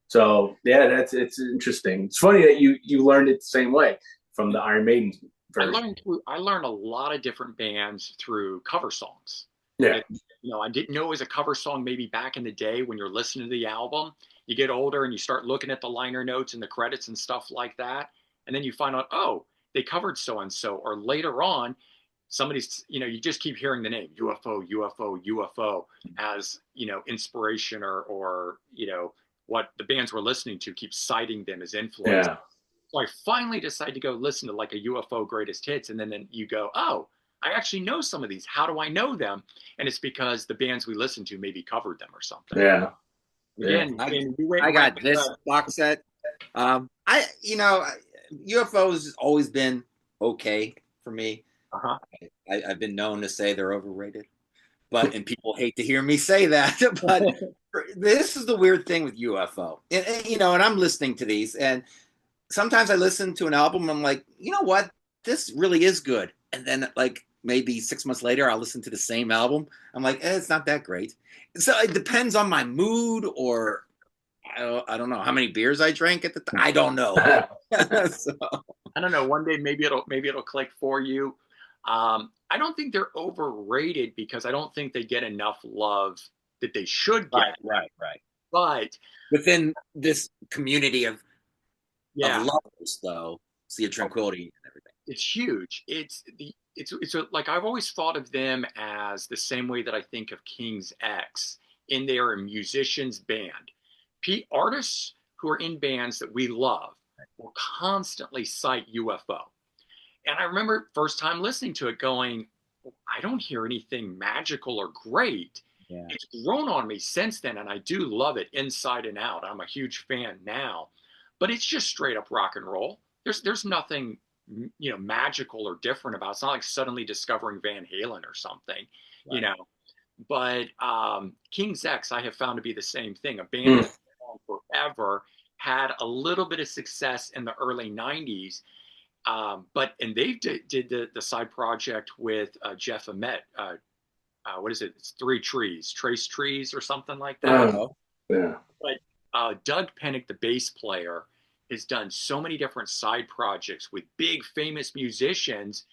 So yeah, it's interesting. It's funny that you learned it the same way from the Iron Maiden version. I learned a lot of different bands through cover songs. Yeah. I didn't know it was a cover song maybe back in the day when you're listening to the album. You get older and you start looking at the liner notes and the credits and stuff like that. And then you find out, oh, they covered so-and-so. Or later on, somebody's, you just keep hearing the name UFO, UFO, UFO as, inspiration or what the bands we're listening to keep citing them as influence. Yeah. So I finally decided to go listen to like a UFO greatest hits. And then you go, oh, I actually know some of these. How do I know them? And it's because the bands we listen to maybe covered them or something. Yeah. Again, I, and we went I right got this box set. UFOs has always been okay for me. uh-huh. I've been known to say they're overrated, and people hate to hear me say that. But this is the weird thing with UFO, and I'm listening to these, and sometimes I listen to an album, I'm like, you know what, this really is good, and then like maybe 6 months later, I'll listen to the same album. I'm like, it's not that great. So it depends on my mood, or I don't know how many beers I drank at the time. I don't know. So, I don't know. One day maybe it'll click for you. I don't think they're overrated because I don't think they get enough love that they should get. right. But Within this community of yeah, lovers, though, Sea of Tranquility and everything. it's huge. Like I've always thought of them as the same way that I think of King's X, in they are a musician's band. Artists who are in bands that we love will constantly cite UFO. And I remember first time listening to it going, I don't hear anything magical or great. Yeah. It's grown on me since then, and I do love it inside and out. I'm a huge fan now, but it's just straight up rock and roll. There's nothing magical or different about it. It's not like suddenly discovering Van Halen or something, Right. But King's X I have found to be the same thing. A band that's been on forever, had a little bit of success in the early '90s. And they did the side project with Jeff Ament. What is it? It's Trace Trees or something like that. Yeah. But Doug Pennick, the bass player, has done so many different side projects with big famous musicians.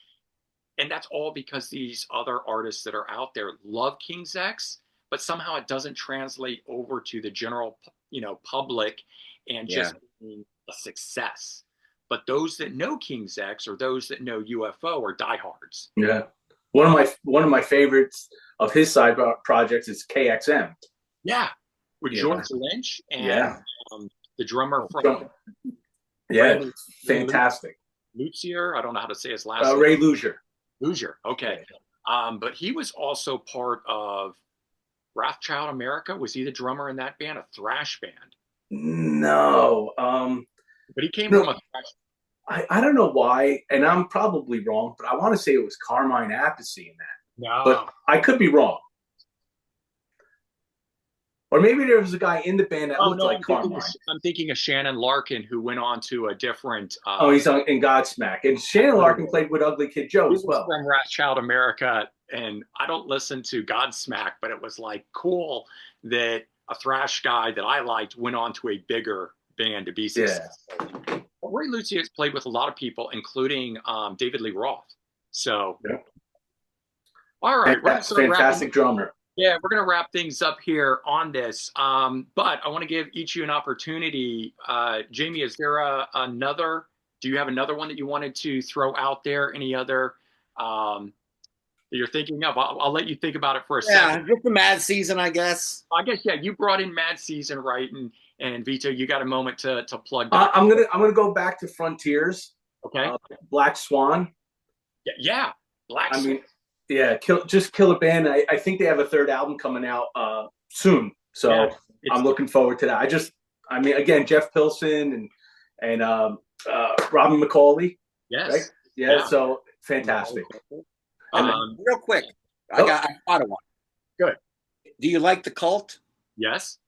And that's all because these other artists that are out there love King's X, but somehow it doesn't translate over to the general, public and just being a success. But those that know King's X or those that know UFO are diehards. Yeah. One of my favorites of his side projects is KXM. Yeah, with George Lynch and the drummer from fantastic. Lucier, I don't know how to say his last name. Ray Luzier. Luzier, okay. But he was also part of Wrathchild America. Was he the drummer in that band, a thrash band? No. But he came from a thrash. I don't know why, and I'm probably wrong, but I want to say it was Carmine Appice in that. No. But I could be wrong. Or maybe there was a guy in the band that looked like Carmine. I'm thinking of Shannon Larkin, who went on to a different... he's in Godsmack. And Shannon Larkin played with Ugly Kid Joe as well. From Wrathchild America, and I don't listen to Godsmack, but it was like cool that a thrash guy that I liked went on to a bigger band to be successful. Yeah. Ray Lucier has played with a lot of people, including David Lee Roth. So, all right. Fantastic drummer. Yeah, we're going to wrap things up here on this. But I want to give each of you an opportunity. Jamie, is there do you have another one that you wanted to throw out there? Any other that you're thinking of? I'll let you think about it for a second. Yeah, just the Mad Season, I guess. You brought in Mad Season, right? And Vito, you got a moment to plug that. I'm gonna go back to Frontiers. Okay. Black Swan. Yeah. Black Swan. Killer band. I think they have a third album coming out soon, so I'm looking forward to that. Again, Jeff Pilson and Robin McCauley. Yes. Right? Yeah. So fantastic. Real quick, I thought of one. Good. Do you like The Cult? Yes.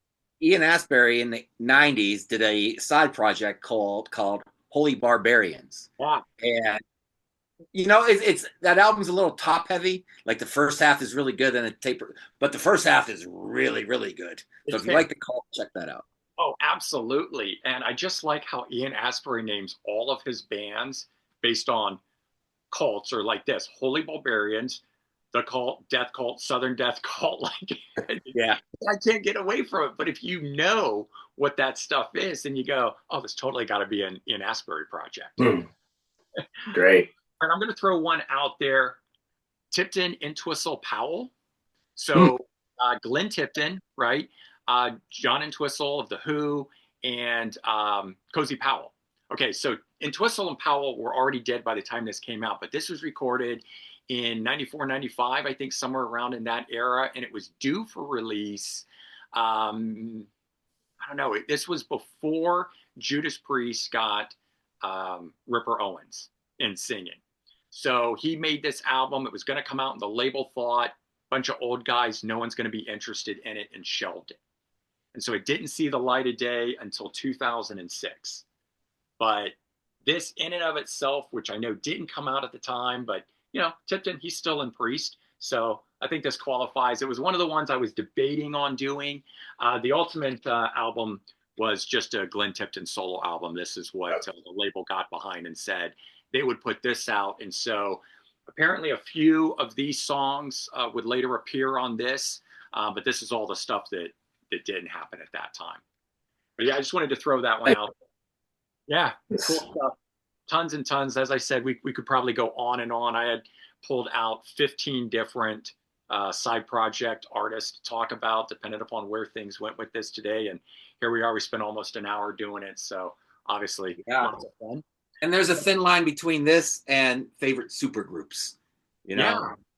Ian Astbury in the '90s did a side project called Holy Barbarians. Wow. And it's that album's a little top heavy. Like the first half is really good and but the first half is really, really good. So if you like The Cult, check that out. Oh, absolutely. And I just like how Ian Astbury names all of his bands based on cults, or like this: Holy Barbarians, The Cult, Death Cult, Southern Death Cult. Yeah, I can't get away from it. But if you know what that stuff is, then you go, oh, this totally got to be an Ian Astbury project. Great. And I'm going to throw one out there. Tipton, Entwistle, Powell. So Glenn Tipton, right? John Entwistle of The Who, and Cozy Powell. Okay, so Entwistle and Powell were already dead by the time this came out, but this was recorded in 94, 95, I think somewhere around in that era, and it was due for release I don't know, this was before Judas Priest got Ripper Owens in singing. So he made this album. It was going to come out, and the label thought, bunch of old guys, no one's going to be interested in it, and shelved it. And so it didn't see the light of day until 2006. But this in and of itself, which I know didn't come out at the time, but Tipton, he's still in Priest. So I think this qualifies. It was one of the ones I was debating on doing. The Ultimate album was just a Glenn Tipton solo album. This is what the label got behind and said they would put this out. And so apparently a few of these songs would later appear on this, but this is all the stuff that didn't happen at that time. But yeah, I just wanted to throw that one out. Yeah, cool stuff. Tons and tons. As I said, we could probably go on and on. I had pulled out 15 different side project artists to talk about, depending upon where things went with this today. And here we are. We spent almost an hour doing it. So obviously, lots of fun. And there's a thin line between this and favorite supergroups.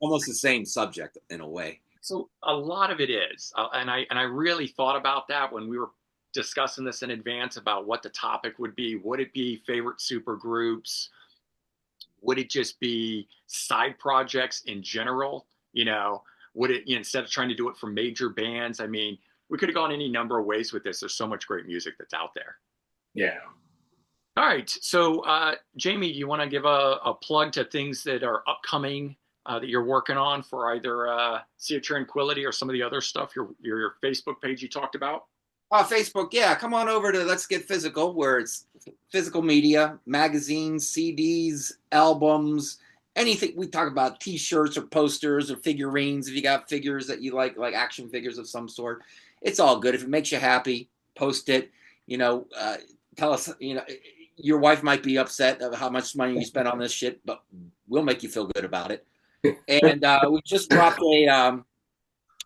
Almost the same subject in a way. So a lot of it is, and I really thought about that when we were discussing this in advance about what the topic would be. Would it be favorite supergroups? Would it just be side projects in general? Would it, instead of trying to do it for major bands? I mean, we could have gone any number of ways with this. There's so much great music that's out there. Yeah. All right. So, Jamie, do you want to give a plug to things that are upcoming that you're working on for either Sea of Tranquility or some of the other stuff, your Facebook page you talked about? Facebook, yeah. Come on over to Let's Get Physical, where it's physical media, magazines, CDs, albums, anything. We talk about T-shirts or posters or figurines. If you got figures that you like action figures of some sort, it's all good. If it makes you happy, post it. Tell us, your wife might be upset of how much money you spent on this shit, but we'll make you feel good about it. And we just dropped a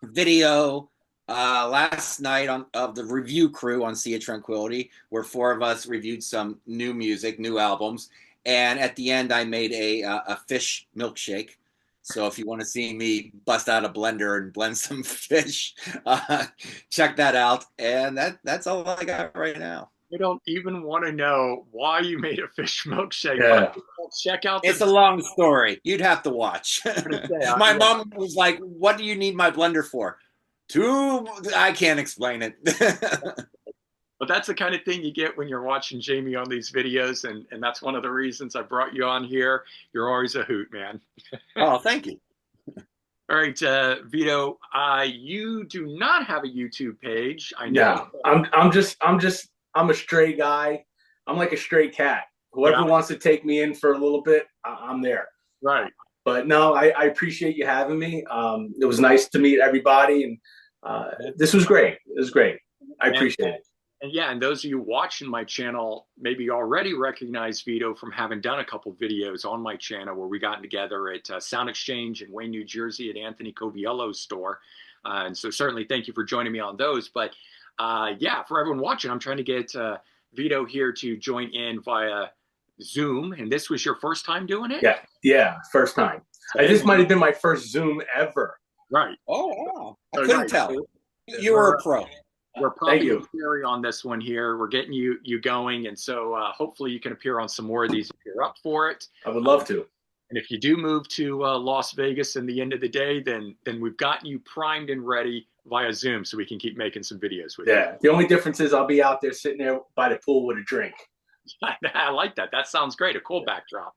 video last night of the review crew on Sea of Tranquility, where 4 of us reviewed some new music, new albums. And at the end, I made a fish milkshake. So if you want to see me bust out a blender and blend some fish, check that out. And that's all I got right now. I don't even want to know why you made a fish milkshake. Yeah. Check out. It's a long story. You'd have to watch. My mom was like, "What do you need my blender for?" I can't explain it. But that's the kind of thing you get when you're watching Jamie on these videos, and that's one of the reasons I brought you on here. You're always a hoot, man. Oh, thank you. All right, Vito, you do not have a YouTube page. I know. Yeah, I'm a stray guy. I'm like a stray cat. Whoever wants to take me in for a little bit, I'm there. Right. But no, I appreciate you having me. It was nice to meet everybody, and this was great. It was great. I appreciate it. And yeah, and those of you watching my channel maybe already recognize Vito from having done a couple videos on my channel where we got together at Sound Exchange in Wayne, New Jersey at Anthony Coviello's store. And so certainly thank you for joining me on those. But yeah, for everyone watching, I'm trying to get Vito here to join in via Zoom. And this was your first time doing it? Yeah, first time. This might have been my first Zoom ever. Right. Oh, wow. I couldn't tell. You were a pro. We're probably carry on this one here. We're getting you going, and so hopefully you can appear on some more of these if you're up for it. I would love to. And if you do move to Las Vegas in the end of the day, then we've gotten you primed and ready via Zoom, so we can keep making some videos with you. Yeah. The only difference is I'll be out there sitting there by the pool with a drink. I like that. That sounds great. A cool backdrop.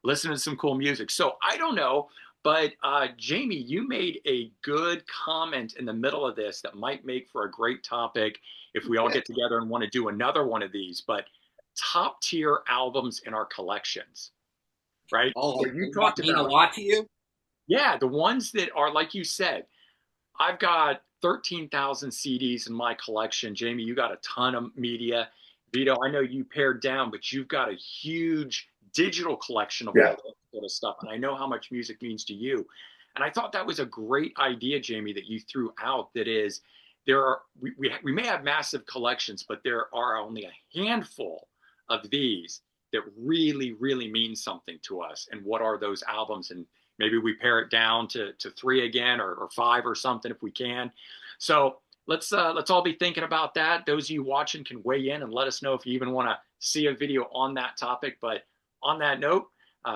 Listening to some cool music. So I don't know. But Jamie, you made a good comment in the middle of this that might make for a great topic if we all get together and want to do another one of these. But top tier albums in our collections, right? Oh, so you talked mean about a lot to you? Yeah, the ones that are like you said. I've got 13,000 CDs in my collection. Jamie, you got a ton of media. Vito, I know you pared down, but you've got a huge digital collection of all that sort of stuff. And I know how much music means to you. And I thought that was a great idea, Jamie, that you threw out. That is, we may have massive collections, but there are only a handful of these that really, really mean something to us. And what are those albums? And maybe we pare it down to 3 again or 5 or something if we can. So let's all be thinking about that. Those of you watching can weigh in and let us know if you even want to see a video on that topic. But on that note,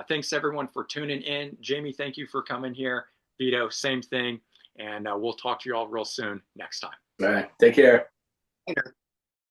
thanks everyone for tuning in. Jamie, thank you for coming here. Vito, same thing. And we'll talk to you all real soon next time. All right. Take care. Later.